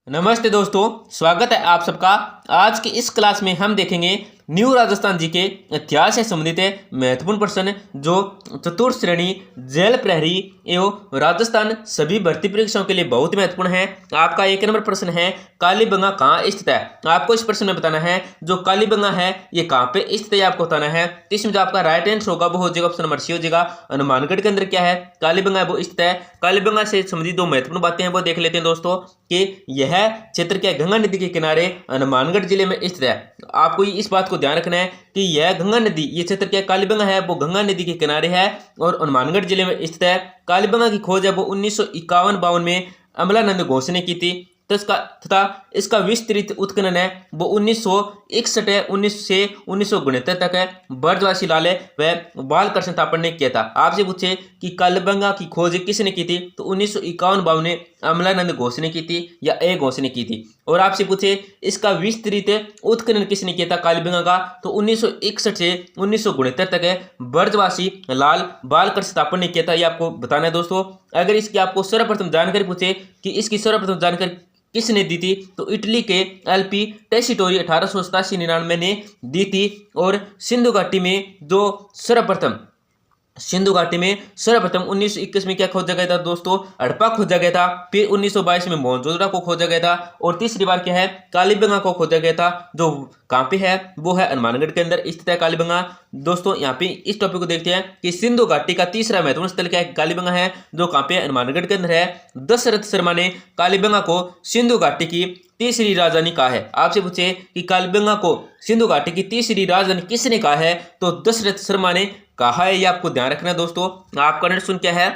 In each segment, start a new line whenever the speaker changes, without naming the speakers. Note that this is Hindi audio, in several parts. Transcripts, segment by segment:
नमस्ते दोस्तों, स्वागत है आप सबका। आज की इस क्लास में हम देखेंगे न्यू राजस्थान जी के इतिहास से संबंधित महत्वपूर्ण प्रश्न जो चतुर्थ श्रेणी, जेल प्रहरी एवं राजस्थान सभी भर्ती परीक्षाओं के लिए बहुत ही महत्वपूर्ण है। आपका एक नंबर प्रश्न है, कालीबंगा कहाँ स्थित है। आपको इस प्रश्न में बताना है जो कालीबंगा है ये कहाँ पे स्थित है, आपको बताना है। तो इसमें जो आपका राइट आंसर होगा वो हो जाएगा ऑप्शन नंबर सी हो जाएगा। हनुमानगढ़ के अंदर क्या है, कालीबंगा वो स्थित है। कालीबंगा से संबंधित दो महत्वपूर्ण बातें हैं वो देख लेते हैं दोस्तों कि यह क्षेत्र क्या है, गंगा नदी के किनारे हनुमानगढ़ जिले में स्थित है। आपको इस बात को ध्यान रखना है कि यह गंगा नदी, ये क्षेत्र क्या कालीबंगा है वो गंगा नदी के किनारे है और हनुमानगढ़ जिले में स्थित है। कालीबंगा की खोज है वो 1951-52 में अमलानंद घोष ने की थी। तथा इसका विस्तृत उत्खनन है वो 1961 है 19 से 1969 तक है। ब्रजवासी लाल व बालकृष्ण थापड़ ने किया था। आपसे पूछे कि कालीबंगा की खोज किसने की थी, तो 1951-52 में अमलानंद घोष ने की थी या ए घोष ने की थी। और आपसे पूछे इसका विस्तृत उत्खनन किसने किया था कालीबंगा का, तो 1961 से 1969 तक है ब्रजवासी लाल बालकृष्ण थापड़ ने किया था। ये आपको बताना है दोस्तों। अगर इसकी आपको सर्वप्रथम जानकारी पूछे कि इसकी सर्वप्रथम जानकारी किसने दी थी, तो इटली के एलपी टेसिटोरी 1887-99 ने दी थी। और सिंधु घाटी में जो सर्वप्रथम 1921 में क्या खोजा गया था दोस्तों, हड़प्पा खोजा गया था। फिर 1922 में मोहनजोदड़ो को खोजा गया था। और तीसरी बार क्या है, कालीबंगा को खोजा गया था, जो कहाँ पे है वो है हनुमानगढ़ के अंदर स्थित है कालीबंगा। दोस्तों यहाँ पे इस टॉपिक को देखते हैं कि सिंधु घाटी का तीसरा महत्वपूर्ण स्थल क्या है, कालीबंगा है, जो कहाँ पे हनुमानगढ़ के अंदर है। दशरथ शर्मा ने कालीबंगा को सिंधु घाटी की तीसरी राजधानी कहा है। आपसे पूछे कि कालीबंगा को सिंधु घाटी की तीसरी राजधानी किसने कहा है, तो दशरथ शर्मा ने कहा है। ये आपको ध्यान रखना है दोस्तों। आपका प्रश्न क्या है,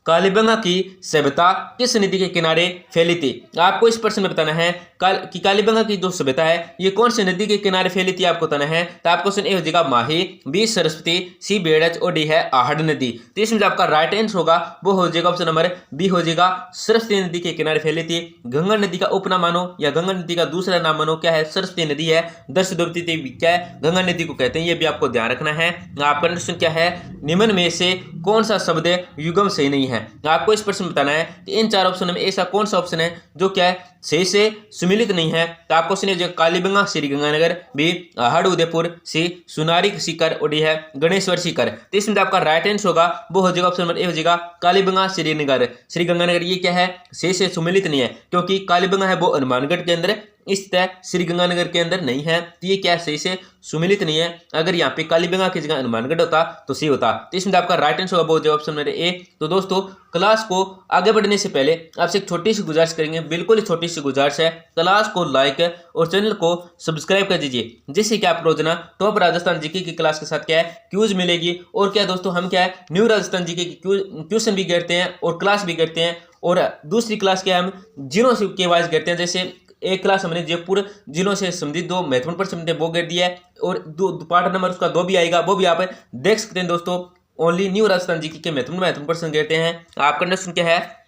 कालीबंगा की सभ्यता किस नदी के किनारे फैली थी। आपको इस प्रश्न में बताना है कि कालीबंगा की जो सभ्यता है ये कौन सी नदी के किनारे फैली थी, आपको बताना है। तो आपको क्वेश्चन ए हो जाएगा माही, बी सरस्वती, सी बेड़च और डी है आहड़ नदी। तो इसमें जो आपका राइट आंसर होगा वो हो जाएगा ऑप्शन नंबर बी हो जाएगा, सरस्वती नदी के किनारे फैली थी। गंगा नदी का उपनाम मानो या गंगा नदी का दूसरा नाम मानो क्या है, सरस्वती नदी है। दस द्रवती क्या है, गंगा नदी को कहते हैं। ये भी आपको ध्यान रखना है। आपका प्रश्न क्या है, निम्न में से कौन सा शब्द युग्म सही नहीं है। आपको इस प्रश्न में बताना है कि इन चार ऑप्शन में ऐसा कौन सा ऑप्शन है जो क्या है सही से सुमिलित नहीं है। तो आपको सुनिए कालीबंगा श्री गंगानगर, बी आहड़ उदयपुर, सी सुनारी सीकर और डी है गणेश्वर सीकर। तो इसमें आपका राइट आंसर होगा वो हो जाएगा ऑप्शन नंबर ए हो जाएगा, कालीबंगा श्रीनगर श्री गंगानगर। ये क्या है, सही से सुमिलित नहीं है, क्योंकि कालीबंगा है वो हनुमानगढ़ के अंदर स्थित है, श्री गंगानगर के अंदर नहीं है। तो ये क्या है, सही से सुमिलित नहीं है। अगर यहाँ पे कालीबंगा की जगह हनुमानगढ़ होता तो सही होता। तो इसमें आपका राइट आंसर होगा वो जो ऑप्शन नंबर ए। तो दोस्तों क्लास को आगे बढ़ने से पहले आपसे एक छोटी सी गुजारिश करेंगे, बिल्कुल छोटी सी गुजारिश है, क्लास को लाइक और चैनल को सब्सक्राइब कर दीजिए, जिससे कि आप रोजाना टॉप राजस्थान जीके की क्लास के साथ क्या है क्यूज मिलेगी। और क्या दोस्तों हम क्या है न्यू राजस्थान जीके की ट्यूशन भी करते हैं और क्लास भी करते हैं। और दूसरी क्लास क्या है, हम जिलों से के वाइज करते हैं। जैसे एक क्लास हमने जयपुर जिलों से संबंधित दो महत्वपूर्ण प्रश्न वो कर दिया है, और दो पार्ट नंबर उसका 2 भी आएगा, वो भी आप देख सकते हैं दोस्तों। ओनली न्यू राजस्थान जीके के महत्वपूर्ण प्रश्न कहते हैं। आपका प्रश्न क्या है,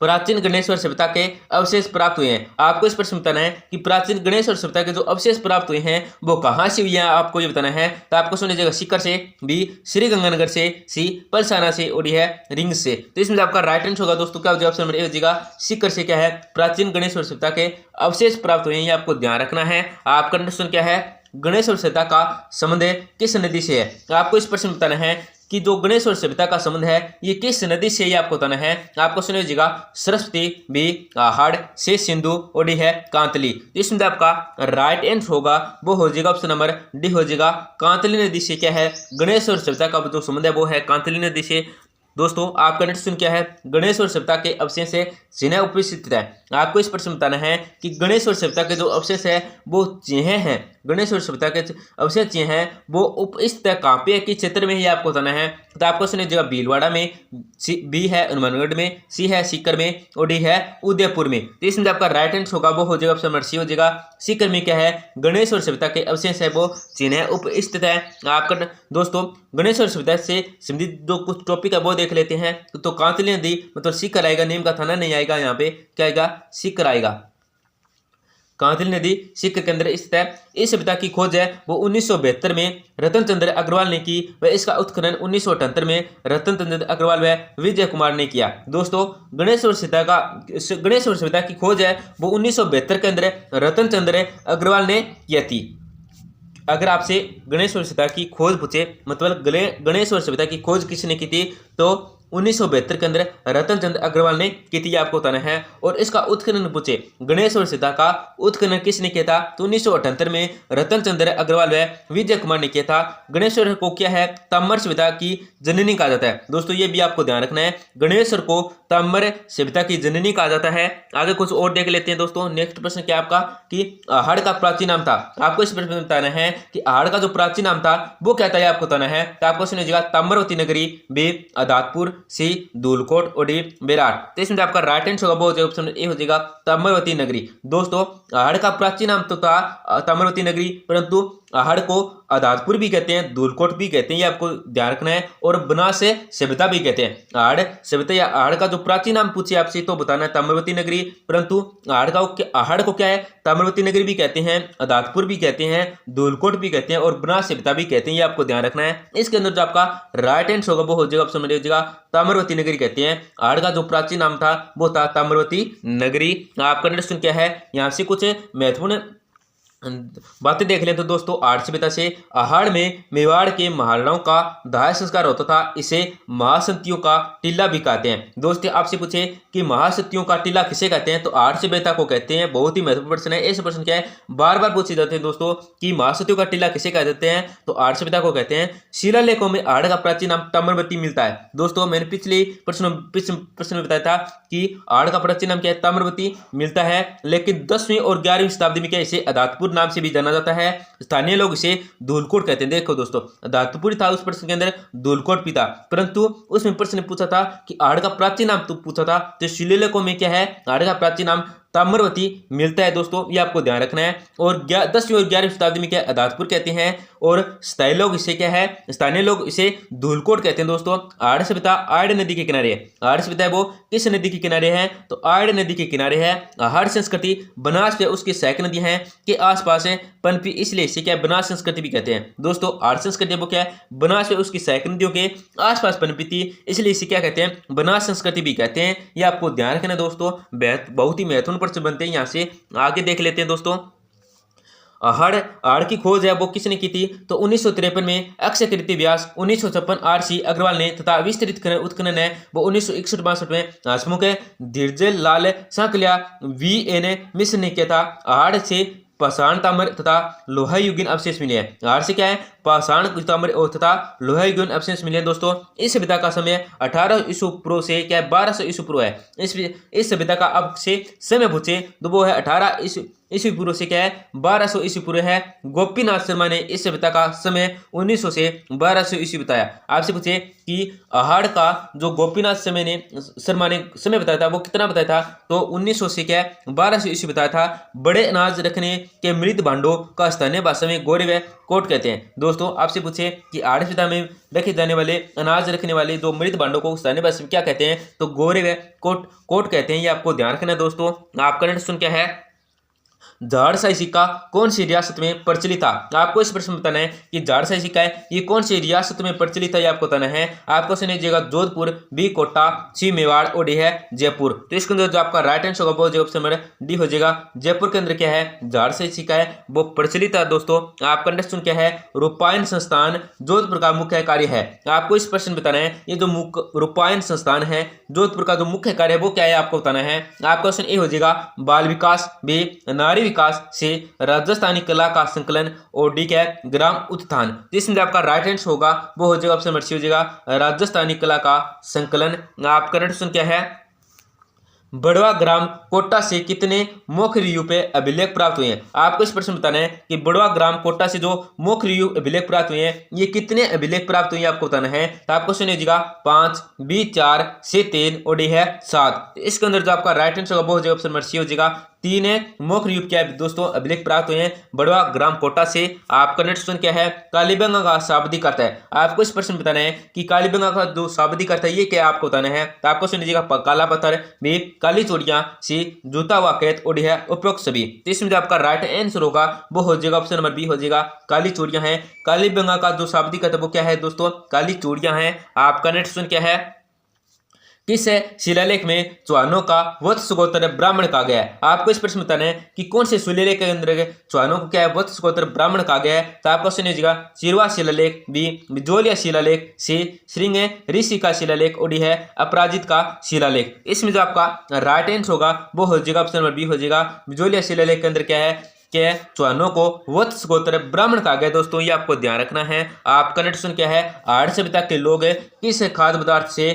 प्राचीन गणेश्वर सभ्यता के अवशेष प्राप्त हुए हैं। आपको इस प्रश्न बताना है कि प्राचीन गणेश्वर सभ्यता के जो अवशेष प्राप्त हुए हैं वो कहाँ से हुए हैं, आपको ये बताना है। तो आपको सुन लीजिएगा सीकर से, बी श्री गंगानगर से, सी पलसाना से और डी है रिंग से। तो इसमें आपका राइट आंसर होगा दोस्तों क्या हो जाएगा, ऑप्शन नंबर ए हो जाएगा, सीकर से क्या है प्राचीन गणेश्वर सभ्यता के अवशेष प्राप्त हुए हैं। ये आपको ध्यान रखना है। आपका प्रश्न क्या है, गणेश्वर सभ्यता का संबंध किस नदी से है। तो आपको इस प्रश्न बताना है कि जो गणेश्वर सभ्यता का संबंध है ये किस नदी से, ये आपको बताना है। आपको सुन लीजिएगा सरस्वती, बी आहड़, से सिंधु और डी है कांतली। इसमें आपका राइट आंसर होगा वो हो जाएगा ऑप्शन नंबर डी हो जाएगा, कांतली नदी से क्या है गणेश्वर सभ्यता का जो संबंध है वो है कांतली नदी से। दोस्तों आपका नेक्स्ट क्वेश्चन क्या है, गणेश्वर सभ्यता के अवशेष है जिन्हें उपस्थित है। आपको इस प्रश्न बताना है कि गणेश्वर सभ्यता के जो अवशेष है वो चिन्ह हैं, गणेश्वर सभ्यता के अवशेष चिन्ह हैं वो उपस्थित कहाँ पे किस क्षेत्र में ही आपको बताना है। तो आपको सुनिए जगह भीलवाड़ा में, बी है हनुमानगढ़ में, सी है सीकर में और डी है उदयपुर में। तो इसमें आपका राइट आंसर होगा वो हो जाएगा ऑप्शन नंबर सी हो जाएगा, सीकर में क्या है गणेश्वर सभ्यता के अवशेष है वो चिन्ह उपस्थित है। आपका दोस्तों गणेश्वर सभ्यता से संबंधित जो कुछ टॉपिक है वो देख लेते हैं। तो कांतली नदी मतलब सीकर आएगा, नेम का थाना नहीं आएगा, यहाँ पे क्या आएगा सीकर आएगा। कांतली नदी सीकर के अंदर स्थित है। इस सभ्यता की खोज है वो 1972 में रतन चंद्र अग्रवाल ने की व इसका उत्खनन 1978 में रतन चंद्र अग्रवाल व विजय कुमार ने किया। दोस्तों गणेश्वर सभ्यता की खोज है वो 1972 के अंदर रतन चंद्र अग्रवाल ने किया थी। अगर आपसे गणेश्वर सभ्यता की खोज पूछे, मतलब गणेश्वर सभ्यता की खोज किसने की थी, तो 1972 के अंदर रतन चंद्र अग्रवाल ने की थी, आपको बताना है। और इसका उत्खनन पूछे, गणेश्वर सभ्यता का उत्खनन किसने किया था, तो 1978 में रतन चंद्र अग्रवाल व विजय कुमार ने किया था। गणेश्वर को क्या है, ताम्र सभ्यता की जननी कहा जाता है। दोस्तों ये भी आपको ध्यान रखना है, गणेश्वर को ताम्र सभ्यता की जननी कहा जाता है। आगे कुछ और देख लेते हैं दोस्तों। नेक्स्ट प्रश्न क्या आपका कि आहड़ का प्राचीन नाम था। आपको इस प्रश्न में बताना है कि आहड़ का जो प्राचीन नाम था वो क्या था, आपको बताना है। तो आपको सुनिएगा, ताम्रवती नगरी, बी अदातपुर, सी धूलकोट और डी बेराट। तो इसमें आपका राइट आंसर होगा वो ऑप्शन ए हो जाएगा, ताम्रवती नगरी। दोस्तों आहड़ का प्राचीन नाम तो था ताम्रवती नगरी, परंतु आहड़ को आदातपुर भी कहते हैं, धूलकोट भी कहते हैं, ये आपको ध्यान रखना है। और बनास सभ्यता भी कहते हैं। आहड़ सभ्यता या आहड़ का जो प्राचीन नाम पूछे आपसे तो बताना है ताम्रवती नगरी, परंतु आहड़ को क्या है, ताम्रवती नगरी भी कहते हैं, आदातपुर भी कहते हैं, धूलकोट भी कहते हैं और बनास सभ्यता भी कहते हैं, ये आपको ध्यान रखना है। इसके अंदर जो आपका राइट आंसर होगा वो हो जाएगा ऑप्शन में हो जाएगा, ताम्रवती नगरी कहते हैं। आहड़ का जो प्राचीन नाम था वो था ताम्रवती नगरी। आपका नेक्स्ट क्या है, यहाँ से कुछ महत्वपूर्ण बातें देख लें। तो दोस्तों आहड़ सभ्यता से आहड़ में मेवाड़ के महाराणाओं का दाह संस्कार होता था। इसे महासतियों का टीला भी कहते हैं। दोस्तों आपसे पूछे कि महासतियों का टीला किसे कहते हैं, तो आहड़ सभ्यता को कहते हैं। बहुत ही महत्वपूर्ण प्रश्न है। ऐसे प्रश्न क्या है, बार बार पूछे जाते हैं दोस्तों कि महासतियों का टीला किसे कह देते हैं, तो आहड़ सभ्यता को कहते हैं। शिलालेखों में आहड़ का प्राचीन नाम ताम्रवती मिलता है। दोस्तों मैंने पिछले प्रश्न में बताया था कि आहड़ का प्राचीन नाम क्या है, ताम्रवती मिलता है। लेकिन 10वीं और 11वीं शताब्दी में क्या इसे आदातपुर नाम से भी जाना जाता है। स्थानीय लोग इसे धूलकोट कहते हैं। देखो दोस्तों आदातपुर था उस प्रश्न के अंदर, धूलकोट भी था, परंतु उसमें प्रश्न ने पूछा था कि आहड़ का प्राचीन नाम तो पूछा था, तो शिलालेखों में क्या है, आहड़ का प्राचीन नाम ताम्रवती मिलता है। दोस्तों ये आपको ध्यान रखना है। और 10वीं और 11वीं शताब्दी में क्या आदातपुर कहते हैं और स्थानीय लोग इसे क्या है, स्थानीय लोग इसे धूलकोट कहते हैं। दोस्तों आहड़ सभ्यता आड़ नदी के किनारे है। आहड़ सभ्यता है वो किस नदी के किनारे है, तो आड़ नदी के किनारे है। आहड़ संस्कृति बनास व उसकी सहायक नदी है के आसपास है पनपी, इसलिए इसे क्या बनास संस्कृति भी कहते हैं। दोस्तों आहड़ संस्कृति वो क्या है, बनास व उसकी सहायक नदियों के आसपास पनपी थी, इसलिए इसे क्या कहते हैं, बनास संस्कृति भी कहते हैं। ये आपको ध्यान रखना है दोस्तों, बहुत ही महत्वपूर्ण प्रश्न बनते हैं। यहाँ से आगे देख लेते हैं दोस्तों। आहड़ की खोज है वो किसने की थी, तो 1953 में अक्षय कीर्ति व्यास, 1956 आर.सी. अग्रवाल ने तथा विस्तृत उत्खनन है वो 1961-62 में हंसमुख धीरजल लाल सांकलिया V.N. मिश्र ने किया था। आहड़ से पाषाण ताम्र तथा लोहा युगीन अवशेष मिले हैं। आहड़ से क्या है, पाषाण ताम्र और तथा लोहा युगीन अवशेष मिले हैं। दोस्तों इस सभ्यता का समय 18 ईसा पूर्व से क्या है, 1200 ईसा पूर्व है। इस सभ्यता का अब से समय पूछे तो वो है 18 ईसा पूर्व से क्या है, 1200 ईसा पूर्व है। गोपीनाथ शर्मा ने इस सभ्यता का समय 1900 से 1200 ईसा बताया। आपसे पूछे कि आहड़ का जो गोपीनाथ शर्मा ने समय बताया था वो कितना बताया था, तो 1900 से क्या है, 1200 ईसा बताया था। बड़े अनाज रखने के मृत भांडों का स्थानीय भाषा में गोरे व कोट कहते हैं। दोस्तों आपसे पूछे कि आहड़ सभ्यता में रखे जाने वाले अनाज रखने वाले जो मृत भांडों को स्थानीय भाषा में क्या कहते हैं, तो गोरे व कोट कहते हैं। ये आपको ध्यान रखना है दोस्तों। आपका नेक्स्ट क्वेश्चन क्या है, झाड़साई सिक्का कौन सी रियासत में प्रचलित था। आपको इस प्रश्न में बताना है कि झाड़साई सिक्का है ये कौन सी रियासत में प्रचलित है, ये आपको बताना है। आपको सुनिएगा, जोधपुर, बी कोटा, सी मेवाड़ और डी है जयपुर। तो इसके अंदर जो आपका राइट आंसर होगा वो ऑप्शन नंबर डी हो जाएगा। जयपुर के अंदर क्या है, झाड़साई सिक्का है वो प्रचलित है। दोस्तों आपका नेक्स्ट क्या है, रूपायन संस्थान जोधपुर का मुख्य कार्य है। आपको इस प्रश्न में बताना है ये जो रूपायन संस्थान है जोधपुर का जो मुख्य कार्य है वो क्या है, आपको बताना है। आपका क्वेश्चन ए हो जाएगा, बाल विकास, बी नारी विकास, से राजस्थानी कला का संकलन और डी क्या है, ग्राम उत्थान। जिसमें आपका राइट आंसर होगा वो हो जाएगा ऑप्शन नंबर सी हो जाएगा, राजस्थानी कला का संकलन। आपका नेक्स्ट क्या है, बड़वा ग्राम कोटा से कितने मोखरियु पे अभिलेख प्राप्त हुए हैं। आपको इस प्रश्न बताना है कि बड़वा ग्राम कोटा से जो मोखरियु अभिलेख प्राप्त हुए हैं ये कितने अभिलेख प्राप्त हुए हैं, आपको बताना है। तो आपको सुनिएगा 5, बी 4, C 3 और डी है 7। इसके अंदर जो आपका राइट आंसर होगा वो हो जाएगा ऑप्शन नंबर सी हो जाएगा 3 मुख्य रूप क्या है दोस्तों अभिलेख प्राप्त हुए हैं बड़वा ग्राम कोटा से। आपका नेक्स्ट क्वेश्चन क्या है, कालीबंगा का शाब्दिक अर्थ है। आपको इस प्रश्न में बताना है कि कालीबंगा का जो शाब्दिक अर्थ है ये क्या आपको बताना है। तो आपको सुन लीजिएगा, काला पत्थर, बी काली चूड़ियां, सी जूता व कैद, और डी है उपरोक्त सभी। तो इसमें जो आपका राइट आंसर होगा वो हो जाएगा ऑप्शन नंबर बी हो जाएगा, काली चूड़ियां हैं। कालीबंगा का जो शाब्दिक अर्थ है वो क्या है दोस्तों, काली चूड़ियां हैं। आपका नेक्स्ट क्वेश्चन क्या है, किस शिलालेख में चौहानों का वत्स गोत्र ब्राह्मण कहा गया है। आपको इस प्रश्न में बताना है कि कौन से शिलालेख के अंदर चौहानों को क्या है वत्स गोत्र ब्राह्मण कहा गया है। तो आपको सुनिएगा, चिरवा शिलालेख, बी बिजोलिया शिलालेख, सी श्रृंग ऋषि का शिलालेख, और डी है अपराजित का शिलालेख। इसमें जो आपका राइट आंसर होगा वो हो जाएगा ऑप्शन नंबर बी हो जाएगा, बिजोलिया शिलालेख के अंदर क्या है कि चौहानों को वत्स गोत्र ब्राह्मण कहा गया। दोस्तों ये आपको ध्यान रखना है। आपका नेक्स्ट क्वेश्चन क्या है, आर्य सभ्यता के लोग किस खाद्य पदार्थ से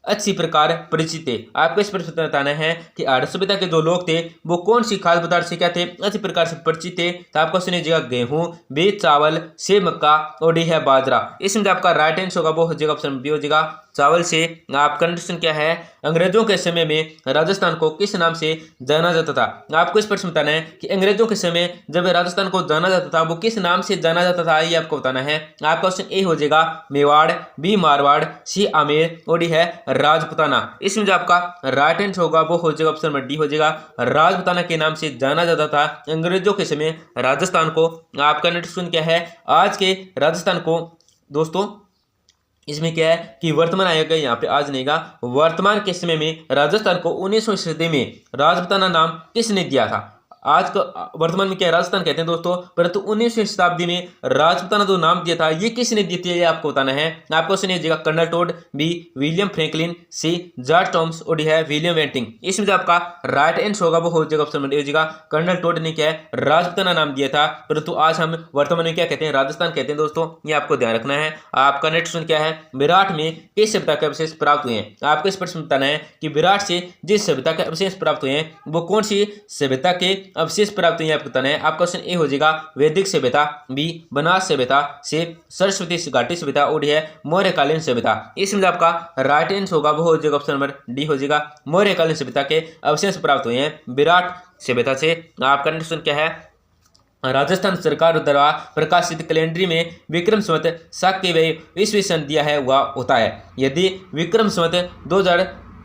अच्छी प्रकार परिचित थे। आपको इस प्रश्न में बताना है कि आर्य सभ्यता के जो लोग थे वो कौन सी खाद्य पदार्थ से क्या थे, अच्छी प्रकार से परिचित थे। तो आपको सुनिएगा, गेहूं, बी चावल, से मक्का, और डी है बाजरा। इसमें जो आपका राइट आंसर होगा वो हो जाएगा ऑप्शन बी हो जाएगा, चावल से। आपका क्वेश्चन क्या है, अंग्रेजों के समय में राजस्थान को किस नाम से जाना जाता था। आपको इस प्रश्न बताना है कि अंग्रेजों के समय जब राजस्थान को जाना जाता था वो किस नाम से जाना जाता था, ये आपको बताना है। आपका ऑप्शन ए हो जाएगा मेवाड़, बी मारवाड़, सी आमेर, और डी है राजपुताना। इसमें जो आपका राइट आंसर होगा वो हो जाएगा ऑप्शन नंबर डी हो जाएगा, राजपुताना के नाम से जाना जाता था अंग्रेजों के समय राजस्थान को। आपका नेक्स्ट क्वेश्चन क्या है, आज के राजस्थान को दोस्तों इसमें क्या है कि वर्तमान आएगा, यहाँ पे आज नहीं का, वर्तमान के समय में राजस्थान को 19वीं सदी में राजपुताना नाम किसने दिया था। आज का वर्तमान में क्या है राजस्थान कहते हैं दोस्तों, परंतु 19वीं शताब्दी में राजपुताना जो नाम दिया था ये किसने दी थी, ये आपको बताना है। आपको सुनिएगा, colonel Tod, B William Franklin, C George Thomas, और डी है विलियम वेंटिंग। इसमें जो आपका राइट आंसर होगा वो हो जाएगा ऑप्शन नंबर ए हो जाएगा, कर्नल टोड ने क्या है राजपुताना नाम दिया था, परंतु आज हम वर्तमान में क्या कहते हैं राजस्थान कहते हैं दोस्तों, ये आपको ध्यान रखना है। आपका नेक्स्ट क्वेश्चन क्या है, विराट में किस सभ्यता के अवशेष प्राप्त हुए हैं। आपको इस प्रश्न में बताना है कि विराट से जिस सभ्यता के अवशेष प्राप्त हुए हैं वो कौन सी सभ्यता के अवशेष प्राप्त हुए आपको बताना है। आपका क्वेश्चन ए हो जाएगा, वैदिक सभ्यता, बी बनास सभ्यता, सी सरस्वती घाटी सभ्यता, और डी है मौर्यकालीन सभ्यता। इसमें आपका राइट आंसर होगा वो हो जाएगा ऑप्शन नंबर डी हो जाएगा, मौर्यकालीन सभ्यता के अवशेष प्राप्त हुए हैं विराट सभ्यता से। आपका नेक्स्ट क्वेश्चन क्या है, राजस्थान सरकार द्वारा प्रकाशित कैलेंडर में विक्रम संवत शाक्य ईस्वी सन दिया है हुआ होता है। यदि विक्रम संवत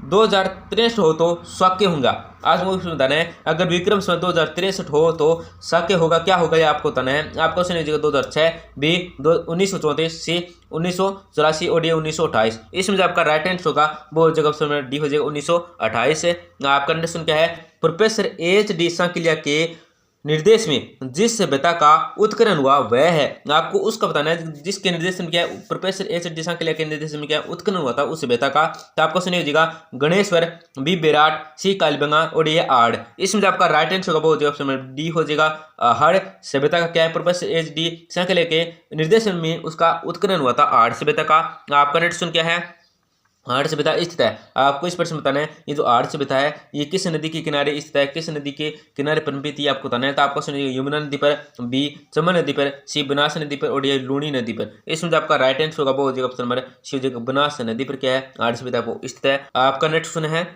2063 हो तो शाक्य होगा। आज मुझे बताना है, अगर विक्रम संवत 2063 हो तो शाक्य होगा, क्या होगा ये आपको बताना है। आपको सुनिए 2006, बी 1934, सी 1984, और डी 1928। इसमें जो आपका राइट आंसर होगा वो जगह ऑप्शन डी हो जाएगा 1928 है। आपका कंडीशन क्या है, प्रोफेसर HD सांकलिया के निर्देश में जिस सभ्यता का उत्करण हुआ वह है। आपको उसका बताना है जिसके निर्देश में क्या है, प्रोफेसर HD सांकलिया के निर्देश में क्या उत्करण हुआ था उस सभ्यता का। तो आपको सुनिएगा, गणेश्वर, बी विराट, सी कालीबंगा, और डी आड़। इसमें जो आपका राइट आंसर होगा वो हो जाएगा ऑप्शन डी हो जाएगा, आड़ सभ्यता का क्या है, प्रोफेसर HD सांकलिया के निर्देशन में उसका उत्करण हुआ था आड़ सभ्यता का। आपका नेक्स्ट क्या है, आर्य सभ्यता स्थित है। आपको इस प्रश्न बताना है, ये जो आर्य सभ्यता है ये किस नदी के किनारे स्थित है, किस नदी के किनारे पनपी थी आपको बताना है। तो आपको सुनिए, यमुना नदी पर, बी चंबल नदी पर, सी बनास नदी पर, और डी लूणी नदी पर। इसमें जो आपका राइट आंसर होगा वो हो जाएगा ऑप्शन नंबर सी हो जाएगा, बनास नदी पर क्या है आर्य सभ्यता वो स्थित है। आपका नेक्स्ट क्वेश्चन है,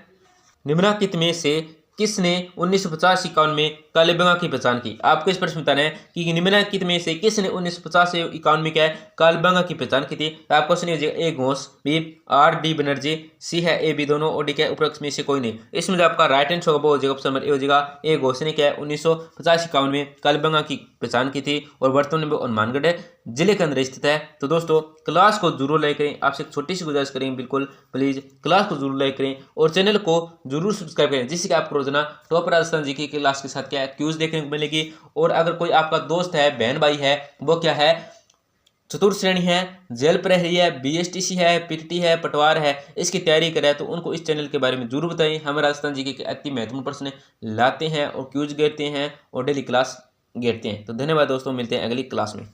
निम्नलिखित में से किसने 1950-51 में कालीबंगा की पहचान की। आपको इस प्रश्न बताना है कि निम्नलिखित में से किसने 1950-51 में क्या है कालीबंगा की पहचान की थी। तो आपको सुनिए, ए घोष, बी RD बनर्जी, सी है ए बी दोनों, और डी क्या उपरोक्त में से कोई नहीं। इसमें जो आपका राइट आंसर होगा वो हो जाएगा ऑप्शन नंबर ए हो जाएगा, ए घोष ने क्या है 1950-51 में कालीबंगा की पहचान की थी, और वर्तमान में हनुमानगढ़ जिले के अंदर स्थित है। तो दोस्तों क्लास को जरूर लाइक करें, आपसे एक छोटी सी गुजारिश करें, बिल्कुल प्लीज क्लास को जरूर लाइक करें और चैनल को जरूर सब्सक्राइब करें, जिससे कि आपको रोजाना टॉप राजस्थान जीके की क्लास के साथ क्या क्यूज देखने को मिलेगी। और अगर कोई आपका दोस्त है, बहन भाई है, वो क्या है चतुर्थ श्रेणी है, जेल प्रहरी है, BSTC है, PTT है, पटवार है, इसकी तैयारी करे तो उनको इस चैनल के बारे में जरूर बताएं। हम राजस्थान जीके के अति महत्वपूर्ण प्रश्न लाते हैं और क्यूज घेरते हैं और डेली क्लास घेरते हैं। तो धन्यवाद दोस्तों, मिलते हैं अगली क्लास में।